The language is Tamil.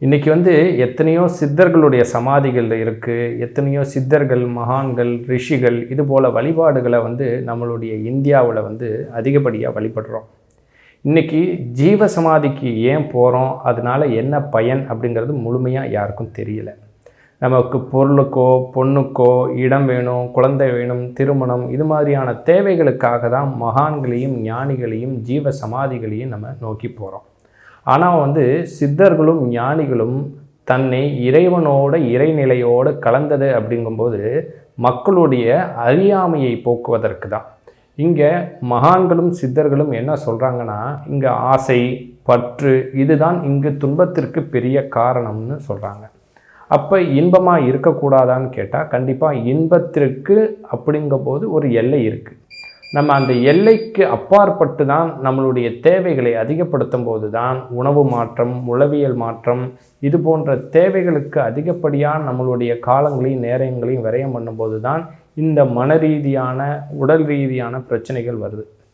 இன்றைக்கி எத்தனையோ சித்தர்களுடைய சமாதிகள் இருக்குது, எத்தனையோ சித்தர்கள், மகான்கள், ரிஷிகள் இது போல் வழிபாடுகளை நம்மளுடைய இந்தியாவில் அதிகப்படியாக வழிபடுறோம். இன்றைக்கி ஜீவ சமாதிக்கு ஏன் போகிறோம், அதனால் என்ன பயன் அப்படிங்கிறது முழுமையாக யாருக்கும் தெரியலை. நமக்கு பொருளுக்கோ பொண்ணுக்கோ இடம் வேணும், குழந்தை வேணும், திருமணம் இது மாதிரியான தேவைகளுக்காக தான் மகான்களையும் ஞானிகளையும் ஜீவ சமாதிகளையும் நம்ம நோக்கி போகிறோம். ஆனால் சித்தர்களும் ஞானிகளும் தன்னை இறைவனோட இறைநிலையோடு கலந்தது அப்படிங்கும்போது மக்களுடைய அறியாமையை போக்குவதற்கு தான். இங்கே மகான்களும் சித்தர்களும் என்ன சொல்கிறாங்கன்னா, இங்கே ஆசை பற்று இதுதான் இங்கு துன்பத்திற்கு பெரிய காரணம்னு சொல்கிறாங்க. அப்போ இன்பமாக இருக்கக்கூடாதான்னு கேட்டால் கண்டிப்பாக இன்பத்திற்கு அப்படிங்கும்போது ஒரு எல்லை இருக்குது. நம்ம அந்த எல்லைக்கு அப்பாற்பட்டு தான் நம்மளுடைய தேவைகளை அதிகப்படுத்தும் போது தான் உணவு மாற்றம், உளவியல் மாற்றம் இது போன்ற தேவைகளுக்கு அதிகப்படியாக நம்மளுடைய காலங்களையும் நேரங்களையும் விரயம் பண்ணும்போது தான் இந்த மன ரீதியான உடல் ரீதியான பிரச்சனைகள் வருது.